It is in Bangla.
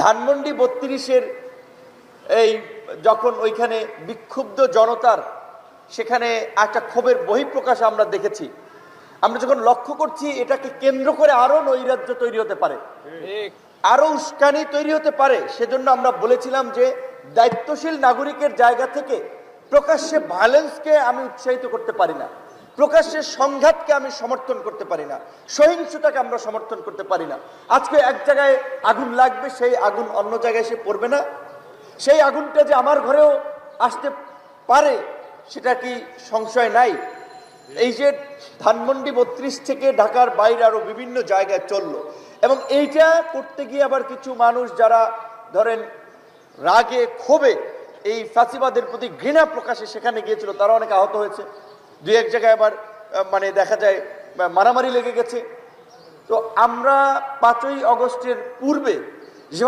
ধানমন্ডি ৩২-এর এই যখন ওইখানে বিক্ষুব্ধ জনতার সেখানে একটা ক্ষোভের বহিঃপ্রকাশ আমরা দেখেছি, আমরা যখন লক্ষ্য করছি এটাকে কেন্দ্র করে আরো নৈরাজ্য তৈরি হতে পারে, আরো উস্কানি তৈরি হতে পারে, সেজন্য আমরা বলেছিলাম যে দায়িত্বশীল নাগরিকের জায়গা থেকে প্রকাশ্যে ভায়োলেন্সকে আমি উৎসাহিত করতে পারি না, প্রকাশ্যে সংঘাতকে আমি সমর্থন করতে পারি না, সহিংসতাকে আমরা সমর্থন করতে পারি না। আজকে এক জায়গায় আগুন লাগবে, সেই আগুন অন্য জায়গায় এসে পড়বে না, সেই আগুনটা যে আমার ঘরেও আসতে পারে সেটা কি সংশয় নাই? এই যে ধানমন্ডি ৩২ থেকে ঢাকার বাইরে আরো বিভিন্ন জায়গায় চললো, এবং এইটা করতে গিয়ে আবার কিছু মানুষ যারা ধরেন রাগে ক্ষোভে এই ফাঁসিবাদের প্রতি ঘৃণা প্রকাশে সেখানে গিয়েছিল, তারা অনেক আহত হয়েছে, দুই এক জায়গায় আবার মানে দেখা যায় মারামারি লেগে গেছে। তো আমরা ৫ই আগস্টের পূর্বে